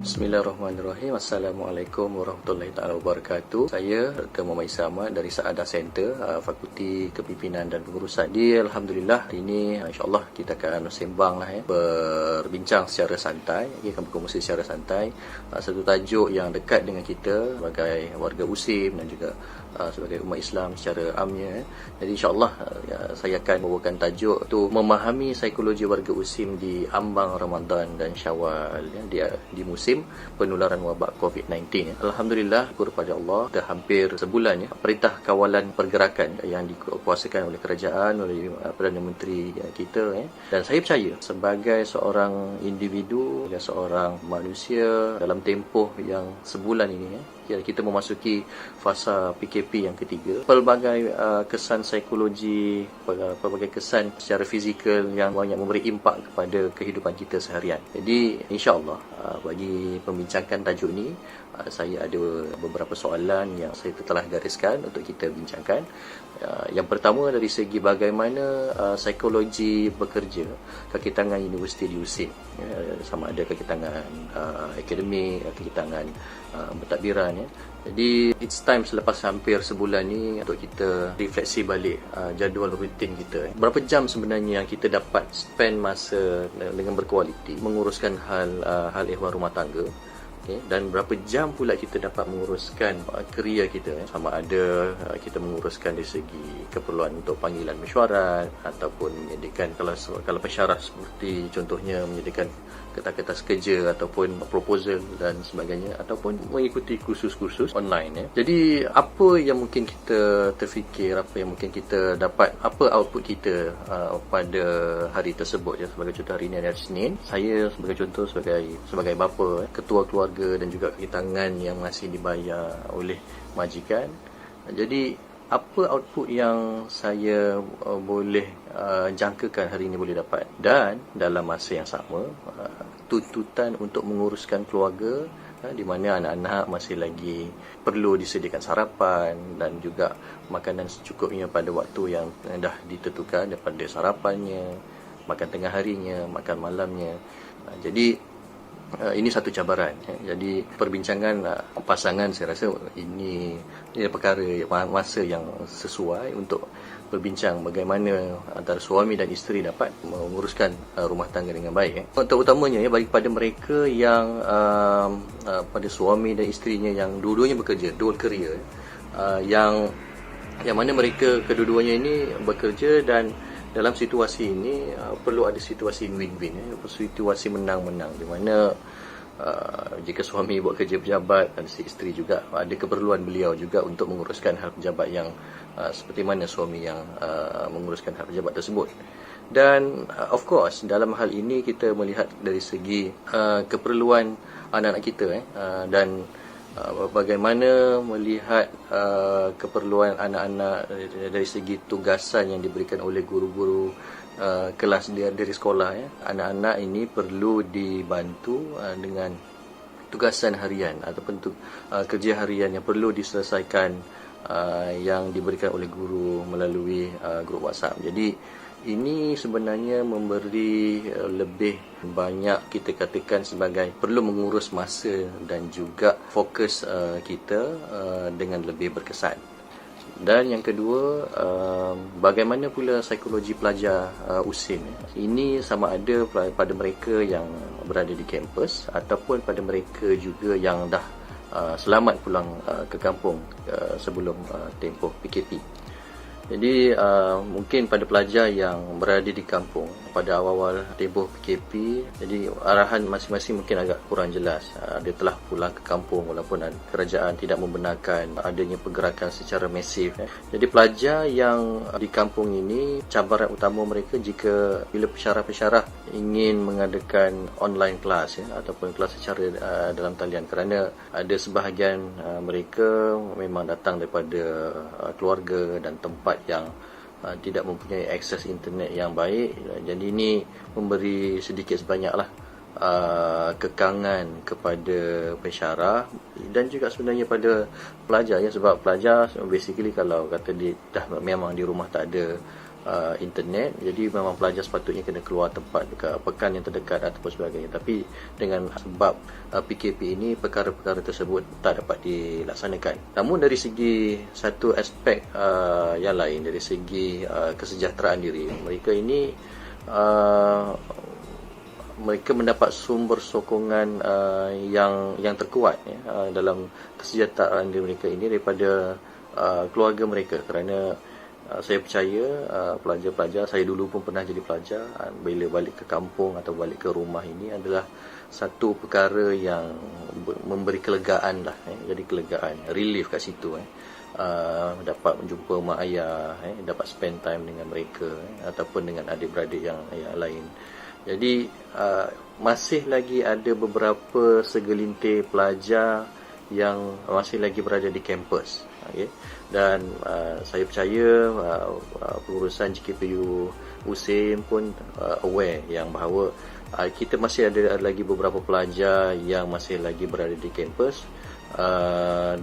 Bismillahirrahmanirrahim. Assalamualaikum warahmatullahi taala wabarakatuh. Saya Dr. Muhammad Isama dari Saadah Center, Fakulti Kepimpinan dan Pengurusan. Alhamdulillah hari ini insya-Allah kita akan sembang berbincang secara santai, kita akan berkongsi secara santai satu tajuk yang dekat dengan kita sebagai warga Muslim dan juga sebagai umat Islam secara amnya. Jadi insya-Allah saya akan bawakan tajuk tu memahami psikologi warga Muslim di ambang Ramadan dan Syawal di musim penularan wabak COVID-19. Alhamdulillah, syukur pada Allah, dah hampir sebulan Perintah Kawalan Pergerakan yang dikuasakan oleh kerajaan, oleh Perdana Menteri kita. Dan saya percaya sebagai seorang individu, seorang manusia dalam tempoh yang sebulan ini, kita memasuki fasa PKP yang ketiga. Pelbagai kesan psikologi, pelbagai kesan secara fizikal yang banyak memberi impak kepada kehidupan kita seharian. Jadi insya-Allah bagi pembincangan tajuk ini, saya ada beberapa soalan yang saya telah gariskan untuk kita bincangkan. Yang pertama, dari segi bagaimana psikologi bekerja kaki tangan universiti di USIM, sama ada kaki tangan akademik, kaki tangan pentadbiran. Jadi it's time selepas hampir sebulan ni untuk kita refleksi balik jadual rutin kita. Berapa jam sebenarnya yang kita dapat spend masa dengan berkualiti menguruskan hal ehwal rumah tangga. Dan berapa jam pula kita dapat menguruskan kerja kita, sama ada kita menguruskan dari segi keperluan untuk panggilan mesyuarat ataupun menyediakan kalau pesyarat seperti contohnya menyediakan kertas-kertas kerja ataupun proposal dan sebagainya, ataupun mengikuti kursus-kursus online. Jadi apa yang mungkin kita terfikir, apa yang mungkin kita dapat, apa output kita pada hari tersebut. Sebagai contoh, hari ini hari Senin, saya sebagai contoh sebagai bapa, ketua keluarga dan juga kaki tangan yang masih dibayar oleh majikan. Jadi apa output yang saya boleh jangkakan hari ini boleh dapat, dan dalam masa yang sama tuntutan untuk menguruskan keluarga, di mana anak-anak masih lagi perlu disediakan sarapan dan juga makanan secukupnya pada waktu yang dah ditentukan, daripada sarapannya, makan tengah harinya, makan malamnya. Jadi ini satu cabaran. Jadi perbincangan pasangan, saya rasa ini perkara masa yang sesuai untuk berbincang bagaimana antara suami dan isteri dapat menguruskan rumah tangga dengan baik. Terutamanya bagi pada mereka yang pada suami dan isterinya yang dua-duanya bekerja, dual career, yang mana mereka kedua-duanya ini bekerja, dan dalam situasi ini perlu ada situasi win-win, situasi menang-menang, di mana jika suami buat kerja pejabat dan si isteri juga ada keperluan beliau juga untuk menguruskan hal pejabat yang seperti mana suami yang menguruskan hal pejabat tersebut. Dan of course dalam hal ini kita melihat dari segi keperluan anak-anak kita, dan bagaimana melihat keperluan anak-anak dari segi tugasan yang diberikan oleh guru-guru kelas dari sekolah. Anak-anak ini perlu dibantu dengan tugasan harian ataupun kerja harian yang perlu diselesaikan yang diberikan oleh guru melalui grup WhatsApp. Jadi ini sebenarnya memberi lebih banyak, kita katakan sebagai perlu mengurus masa dan juga fokus kita dengan lebih berkesan. Dan yang kedua, bagaimana pula psikologi pelajar USIM. Ini sama ada pada mereka yang berada di kampus ataupun pada mereka juga yang dah selamat pulang ke kampung sebelum tempoh PKP. Jadi mungkin pada pelajar yang berada di kampung pada awal-awal tempoh PKP, jadi arahan masing-masing mungkin agak kurang jelas. Dia telah pulang ke kampung walaupun kerajaan tidak membenarkan adanya pergerakan secara masif. Jadi pelajar yang di kampung ini, cabaran utama mereka jika bila pensyarah-pensyarah ingin mengadakan online kelas ataupun kelas secara dalam talian, kerana ada sebahagian mereka memang datang daripada keluarga dan tempat yang tidak mempunyai akses internet yang baik. Jadi ini memberi sedikit sebanyaklah kekangan kepada pensyarah dan juga sebenarnya pada pelajar, sebab pelajar basically kalau kata dia dah memang di rumah tak ada internet. Jadi memang pelajar sepatutnya kena keluar tempat ke pekan yang terdekat ataupun sebagainya. Tapi dengan sebab PKP ini, perkara-perkara tersebut tak dapat dilaksanakan. Namun dari segi satu aspek yang lain, dari segi kesejahteraan diri, mereka ini mereka mendapat sumber sokongan yang terkuat dalam kesejahteraan diri mereka ini daripada keluarga mereka. Kerana saya percaya pelajar-pelajar, saya dulu pun pernah jadi pelajar, bila balik ke kampung atau balik ke rumah ini adalah satu perkara yang memberi kelegaan lah, jadi kelegaan, relief kat situ. Dapat menjumpa mak ayah, dapat spend time dengan mereka ataupun dengan adik-beradik yang lain. Jadi masih lagi ada beberapa segelintir pelajar yang masih lagi berada di kampus. Dan saya percaya pengurusan JKPU USIM pun aware yang bahawa kita masih ada lagi beberapa pelajar yang masih lagi berada di kampus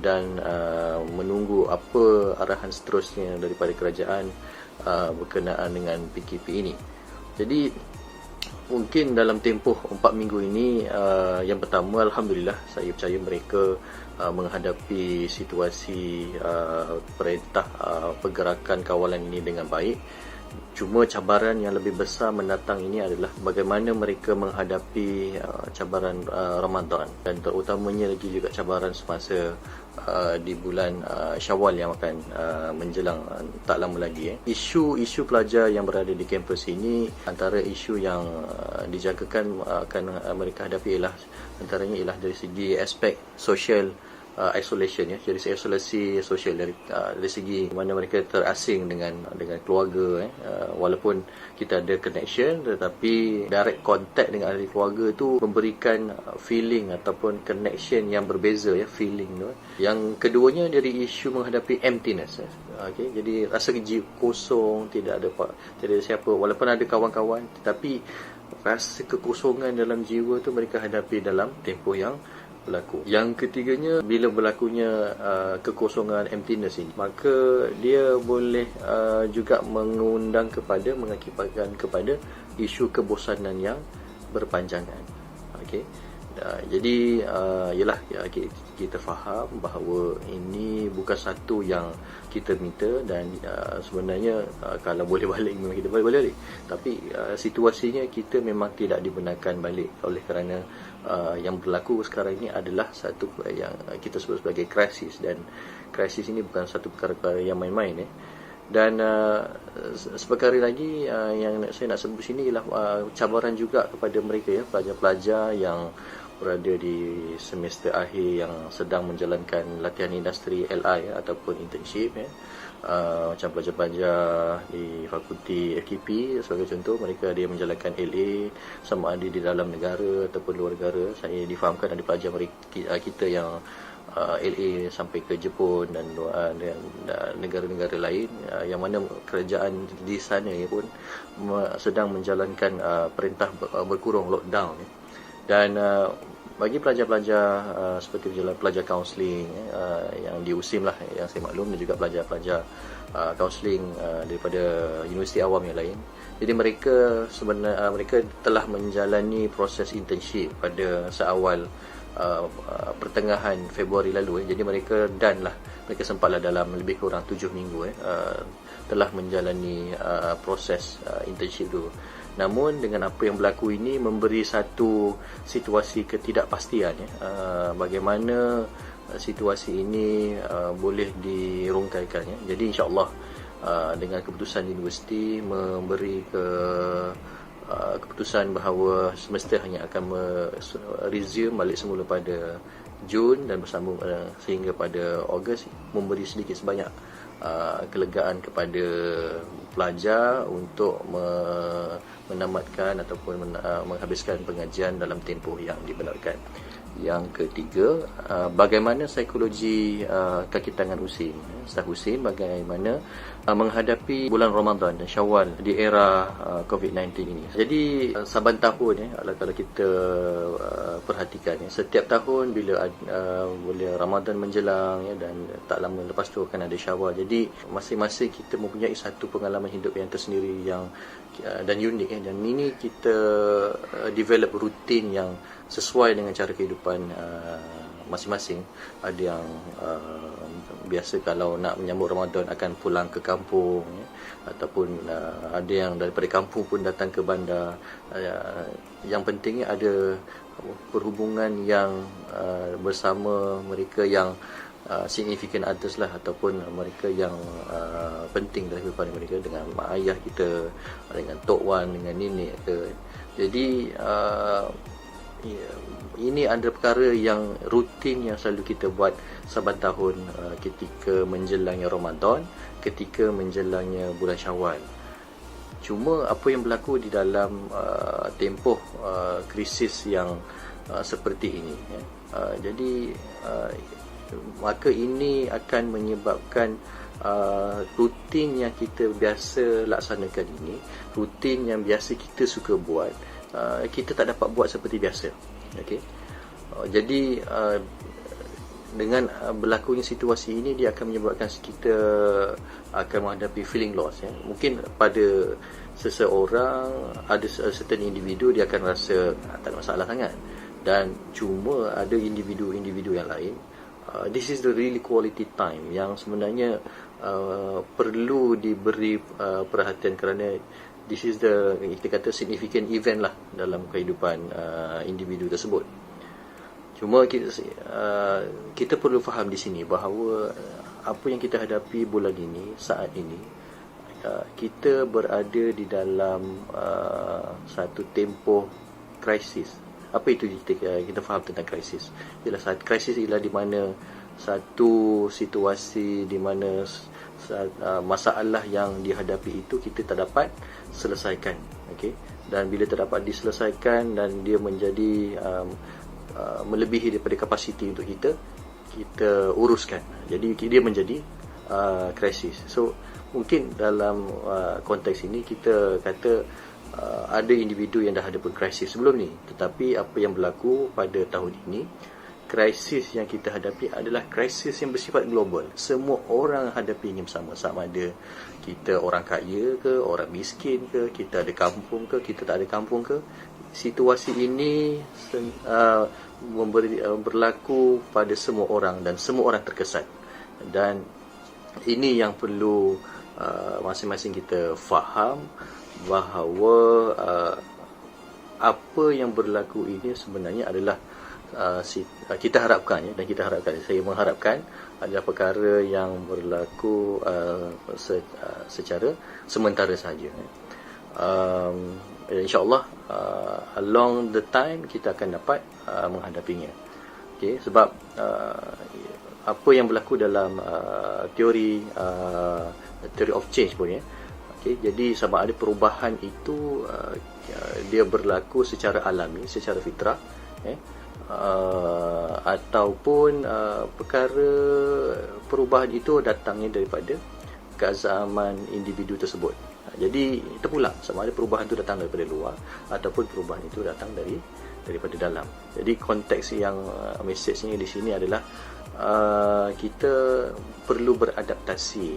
dan menunggu apa arahan seterusnya daripada kerajaan berkenaan dengan PKP ini. Jadi mungkin dalam tempoh 4 minggu ini, yang pertama, alhamdulillah, saya percaya mereka menghadapi situasi perintah pergerakan kawalan ini dengan baik. Cuma cabaran yang lebih besar mendatang ini adalah bagaimana mereka menghadapi cabaran Ramadan, dan terutamanya lagi juga cabaran semasa di bulan Syawal yang akan menjelang tak lama lagi. Isu-isu pelajar yang berada di kampus ini, antara isu yang dijagakan akan mereka hadapi ialah antaranya ialah dari segi aspek social isolation, jadi isolasi sosial dari segi mana mereka terasing dengan keluarga. Walaupun kita ada connection, tetapi direct contact dengan ahli keluarga tu memberikan feeling ataupun connection yang berbeza, feeling tu. Yang keduanya dari isu menghadapi emptiness. Jadi rasa kosong, tidak ada siapa, walaupun ada kawan-kawan, tetapi rasa kekosongan dalam jiwa tu mereka hadapi dalam tempoh yang berlaku. Yang ketiganya, bila berlakunya kekosongan, emptiness ini, maka dia boleh juga mengakibatkan kepada isu kebosanan yang berpanjangan. Jadi ialah kita faham bahawa ini bukan satu yang kita minta, dan sebenarnya kalau boleh balik memang kita boleh balik, tapi situasinya kita memang tidak dibenarkan balik, oleh kerana yang berlaku sekarang ini adalah satu yang kita sebut sebagai krisis, dan krisis ini bukan satu perkara yang main-main. Dan seperkara lagi yang saya nak sebut sini ialah cabaran juga kepada mereka, pelajar-pelajar yang berada di semester akhir yang sedang menjalankan latihan industri LI ataupun internship, macam pelajar-pelajar di fakulti FKP sebagai contoh. Mereka dia menjalankan LA sama ada di dalam negara ataupun luar negara. Saya difahamkan ada pelajar kita yang LA sampai ke Jepun dan negara-negara lain, yang mana kerajaan di sana pun sedang menjalankan perintah berkurung, lockdown. Dan bagi pelajar-pelajar seperti pelajar kaunseling yang di USIM lah, yang saya maklum, dan juga pelajar-pelajar kaunseling daripada universiti awam yang lain. Jadi mereka sebenarnya mereka telah menjalani proses internship pada seawal pertengahan Februari lalu. Jadi mereka sempatlah dalam lebih kurang 7 minggu telah menjalani proses internship tu. Namun dengan apa yang berlaku ini memberi satu situasi ketidakpastian, bagaimana situasi ini boleh dirungkaikan. Jadi insya-Allah dengan keputusan universiti memberi keputusan bahawa semester hanya akan resume balik semula pada Jun dan bersambung sehingga pada Ogos, memberi sedikit sebanyak kelegaan kepada pelajar untuk menamatkan ataupun menghabiskan pengajian dalam tempoh yang dibenarkan. Yang ketiga, bagaimana psikologi kaki tangan Usim, staf Usim, bagaimana menghadapi bulan Ramadan dan Syawal di era COVID-19 ini. Jadi saban tahun kalau kita perhatikan, setiap tahun bila Ramadan menjelang dan tak lama lepas tu akan ada Syawal. Jadi masing-masing kita mempunyai satu pengalaman hidup yang tersendiri yang dan unik, dan ini kita develop rutin yang sesuai dengan cara kehidupan masing-masing. Ada yang biasa kalau nak menyambut Ramadan akan pulang ke kampung, ataupun ada yang daripada kampung pun datang ke bandar. Yang pentingnya ada perhubungan yang bersama mereka yang significant others lah, ataupun mereka yang penting dalam kehidupan mereka, dengan mak ayah kita, dengan tok wan, dengan nenek ke. Jadi ini ada perkara yang rutin yang selalu kita buat saban tahun ketika menjelangnya Ramadan, ketika menjelangnya bulan Syawal. Cuma apa yang berlaku di dalam tempoh krisis yang seperti ini, jadi maka ini akan menyebabkan rutin yang kita biasa laksanakan ini, rutin yang biasa kita suka buat, kita tak dapat buat seperti biasa. Okey. Jadi dengan berlakunya situasi ini, dia akan menyebabkan kita akan menghadapi feeling loss. Mungkin pada seseorang, ada certain individu dia akan rasa tak ada masalah sangat, dan cuma ada individu-individu yang lain, this is the really quality time yang sebenarnya perlu diberi perhatian, kerana this is the, kita kata, significant event lah dalam kehidupan individu tersebut. Cuma kita perlu faham di sini bahawa apa yang kita hadapi bulan ini, saat ini, kita berada di dalam satu tempoh krisis. Apa itu kita faham tentang krisis? Krisis ialah di mana satu situasi di mana masalah yang dihadapi itu kita tak dapat selesaikan, okey, dan bila tak dapat diselesaikan dan dia menjadi melebihi daripada kapasiti untuk kita uruskan, jadi dia menjadi krisis. So mungkin dalam konteks ini kita kata ada individu yang dah ada pun krisis sebelum ni, tetapi apa yang berlaku pada tahun ini, krisis yang kita hadapi adalah krisis yang bersifat global. Semua orang hadapi ini sama ada kita orang kaya ke, orang miskin ke, kita ada kampung ke, kita tak ada kampung ke. Situasi ini berlaku pada semua orang dan semua orang terkesan. Dan ini yang perlu masing-masing kita faham, bahawa apa yang berlaku ini sebenarnya adalah kita harapkan, dan saya mengharapkan adalah perkara yang berlaku secara sementara sahaja. InsyaAllah along the time kita akan dapat menghadapinya. Okay, sebab apa yang berlaku dalam teori of change pun, okay, jadi sama ada perubahan itu dia berlaku secara alami, secara fitrah, ataupun perkara perubahan itu datangnya daripada keazaman individu tersebut. Jadi terpulang sama ada perubahan itu datang daripada luar ataupun perubahan itu datang daripada dalam. Jadi konteks yang mesejnya di sini adalah kita perlu beradaptasi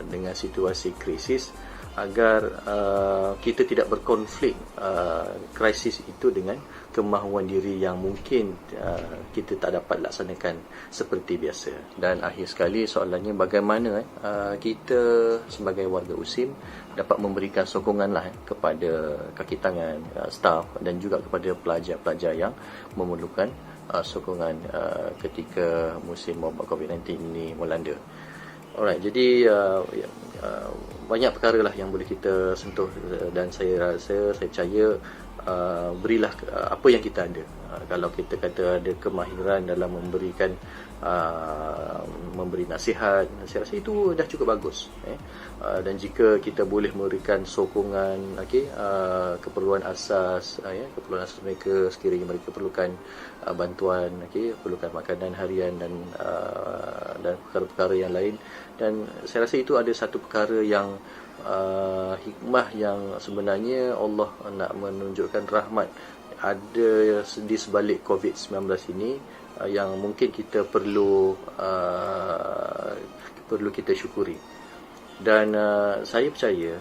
dengan situasi krisis agar kita tidak berkonflik krisis itu dengan kemahuan diri yang mungkin kita tak dapat laksanakan seperti biasa. Dan akhir sekali soalannya, bagaimana kita sebagai warga Usim dapat memberikan sokonganlah kepada kaki tangan staf dan juga kepada pelajar-pelajar yang memerlukan sokongan ketika musim wabak COVID-19 ini melanda. Alright, jadi banyak perkara lah yang boleh kita sentuh, dan saya percaya berilah apa yang kita ada. Kalau kita kata ada kemahiran dalam memberi nasihat, saya rasa itu dah cukup bagus. Dan jika kita boleh memberikan sokongan, keperluan asas, keperluan asas mereka sekiranya mereka perlukan bantuan, perlukan makanan harian dan perkara-perkara yang lain. Dan saya rasa itu ada satu perkara yang hikmah yang sebenarnya Allah nak menunjukkan rahmat ada di sebalik COVID-19 ini, yang mungkin kita perlu kita syukuri. Dan saya percaya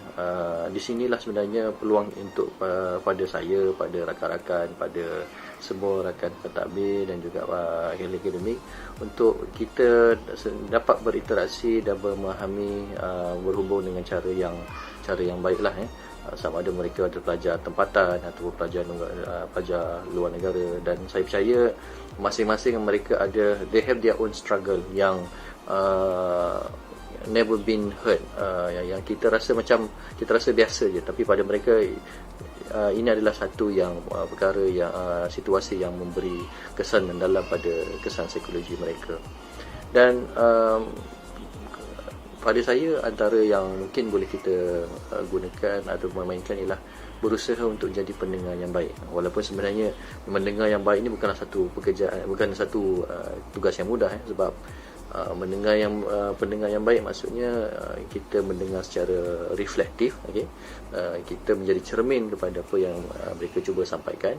di sinilah sebenarnya peluang untuk pada saya, pada rakan-rakan, pada semua rakan pentadbir dan juga ahli akademik, untuk kita dapat berinteraksi dan memahami, berhubung dengan cara yang baiklah, sama ada mereka ada pelajar tempatan atau pelajar luar negara. Dan saya percaya masing-masing mereka they have their own struggle yang never been heard, yang kita rasa biasa je, tapi pada mereka ini adalah satu yang perkara yang situasi yang memberi kesan mendalam pada kesan psikologi mereka. Dan pada saya, antara yang mungkin boleh kita gunakan atau memainkan ialah berusaha untuk jadi pendengar yang baik. Walaupun sebenarnya mendengar yang baik ini bukanlah satu pekerjaan, bukan satu tugas yang mudah, sebab pendengar yang baik maksudnya kita mendengar secara reflektif, kita menjadi cermin kepada apa yang mereka cuba sampaikan,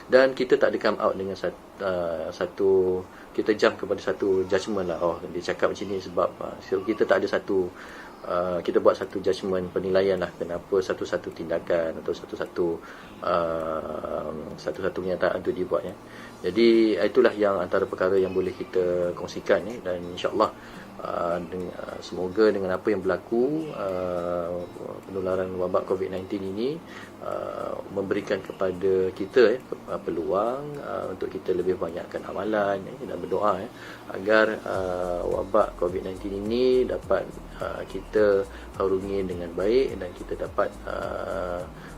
dan kita tak ada come out dengan satu kita jump kepada satu judgement lah, dia cakap macam ni sebab kita tak ada kita buat satu judgement, penilaian lah kenapa satu-satu tindakan atau satu-satu kenyataan tu dibuat. Jadi itulah yang antara perkara yang boleh kita kongsikan, dan insya-Allah semoga dengan apa yang berlaku, penularan wabak COVID-19 ini memberikan kepada kita peluang untuk kita lebih banyakkan amalan dan berdoa agar wabak COVID-19 ini dapat kita harungi dengan baik, dan kita dapat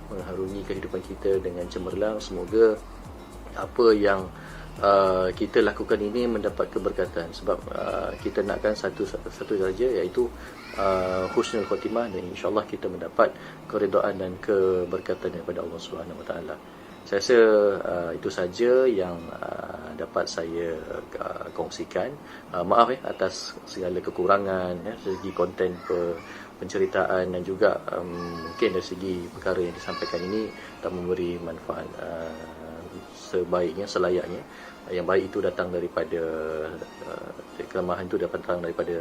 mengharungi kehidupan kita dengan cemerlang. Semoga apa yang kita lakukan ini mendapat keberkatan, sebab kita nakkan satu saja, iaitu husnul khotimah, dan insya-Allah kita mendapat keridaan dan keberkatan daripada Allah Subhanahu Wa Taala. Saya rasa itu saja yang dapat saya kongsikan. Maaf atas segala kekurangan segi konten penceritaan, dan juga mungkin dari segi perkara yang disampaikan ini tak memberi manfaat sebaiknya, selayaknya. Yang baik itu datang daripada kelemahan itu datang daripada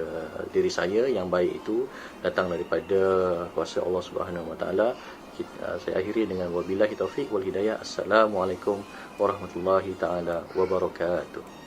diri saya, yang baik itu datang daripada kuasa Allah Subhanahu Wa Taala. Saya akhiri dengan wabillahi taufik wal hidayah. Assalamualaikum warahmatullahi taala wabarakatuh.